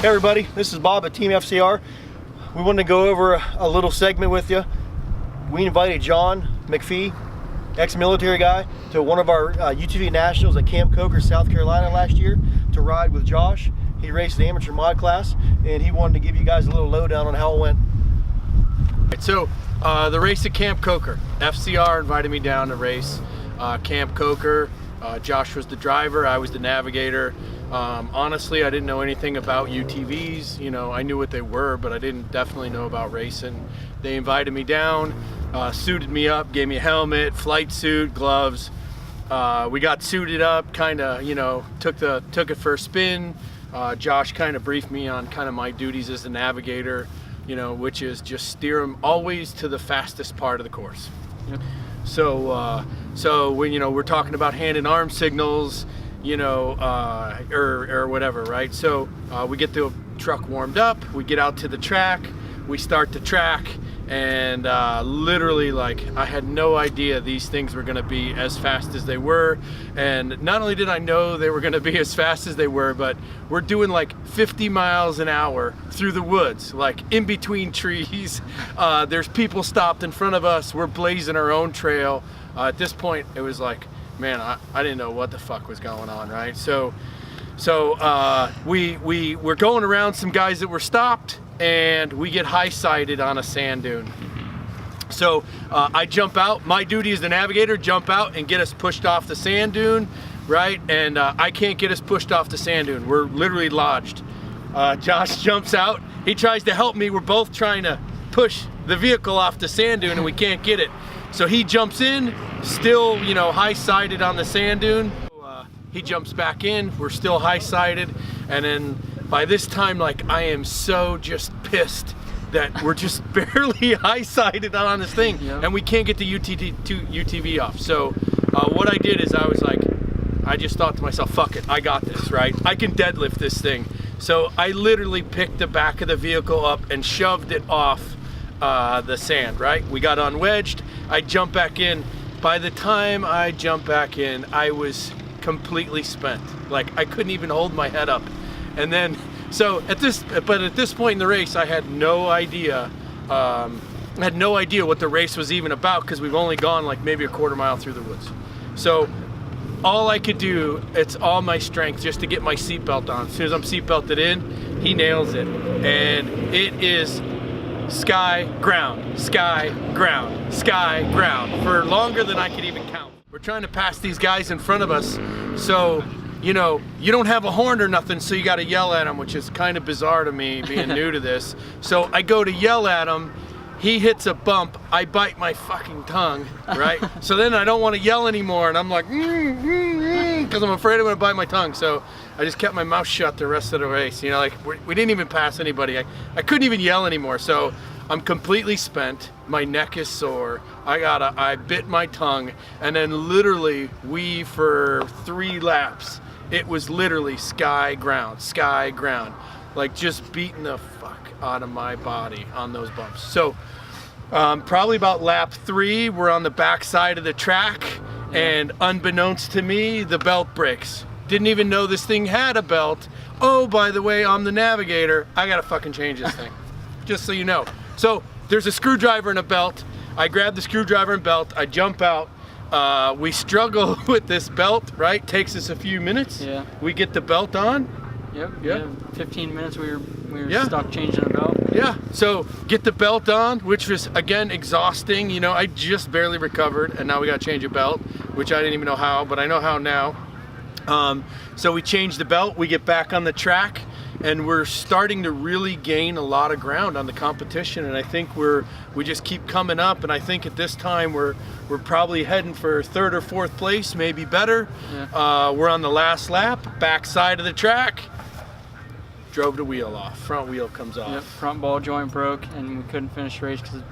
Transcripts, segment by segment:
Hey everybody, this is Bob at TeamFCR. We wanted to go over a little segment with you. We invited John Mcphee, ex-military guy, to one of our UTV nationals at Camp Coker, South Carolina last year to ride with Josh. He raced the amateur mod class, and he wanted to give you guys a little lowdown on how it went. So the race at Camp Coker, FCR invited me down to race Camp Coker. Josh was the driver, I was the navigator. Honestly, I didn't know anything about UTVs. You know, I knew what they were, but I didn't definitely know about racing. They invited me down, suited me up, gave me a helmet, flight suit, gloves. We got suited up, kind of, you know, took it for a spin. Josh kind of briefed me on kind of my duties as a navigator, you know, which is just steer them always to the fastest part of the course. Yep. So when, you know, we're talking about hand and arm signals, you know, or whatever, right? So we get the truck warmed up, we get out to the track, we start the track, and literally, like, I had no idea these things were gonna be as fast as they were. And not only did I know they were gonna be as fast as they were, but we're doing like 50 miles an hour through the woods, like in between trees. There's people stopped in front of us, we're blazing our own trail. At this point, it was like, man, I didn't know what the fuck was going on, right? So we were going around some guys that were stopped, and we get high-sided on a sand dune. So I jump out. My duty as the navigator, jump out and get us pushed off the sand dune, right? And I can't get us pushed off the sand dune. We're literally lodged. Josh jumps out. He tries to help me. We're both trying to push the vehicle off the sand dune, and we can't get it. So he jumps in, still, you know, high-sided on the sand dune. He jumps back in, we're still high-sided, and then by this time, like, I am so just pissed that we're just barely high-sided on this thing, yep. And we can't get the UTV off. So what I did is I just thought to myself, fuck it, I got this, right? I can deadlift this thing. So I literally picked the back of the vehicle up and shoved it off the sand, right? We got unwedged, I jumped back in. By the time I jumped back in, I was completely spent. Like, I couldn't even hold my head up. And then, at this point in the race, I had no idea, what the race was even about, because we've only gone like maybe a quarter mile through the woods. So all I could do, it's all my strength just to get my seatbelt on. As soon as I'm seatbelted in, he nails it. And it is sky, ground, sky, ground, sky, ground, for longer than I could even count. We're trying to pass these guys in front of us, so, you know, you don't have a horn or nothing, so you gotta yell at them, which is kind of bizarre to me, being new to this. So I go to yell at him, he hits a bump, I bite my fucking tongue, right? So then I don't want to yell anymore, and I'm like, because I'm afraid I'm gonna bite my tongue. So I just kept my mouth shut the rest of the race. You know, like, we didn't even pass anybody. I couldn't even yell anymore. So I'm completely spent. My neck is sore. I bit my tongue, and then literally for 3 laps, it was literally sky, ground, like just beating the fuck out of my body on those bumps. So probably about lap 3, we're on the back side of the track, and unbeknownst to me, the belt breaks. Didn't even know this thing had a belt. Oh, by the way, I'm the navigator. I gotta fucking change this thing, just so you know. So there's a screwdriver and a belt. I grab the screwdriver and belt, I jump out. We struggle with this belt, right? Takes us a few minutes. Yeah. We get the belt on. Yep. Yeah. 15 minutes we were Yeah. stuck changing the belt. Yeah. So get the belt on, which was again exhausting. You know, I just barely recovered, and now we got to change a belt, which I didn't even know how, but I know how now. So we change the belt, we get back on the track, and we're starting to really gain a lot of ground on the competition, and I think we just keep coming up, and I think at this time we're probably heading for 3rd or 4th place, maybe better. Yeah. We're on the last lap, back side of the track, drove the wheel off, front wheel comes off. Yep, front ball joint broke, and we couldn't finish the race because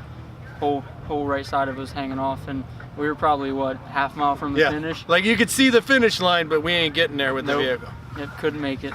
the whole right side of it was hanging off, and we were probably, what, half mile from the finish? Like, you could see the finish line, but we ain't getting there with the vehicle. Yep, couldn't make it.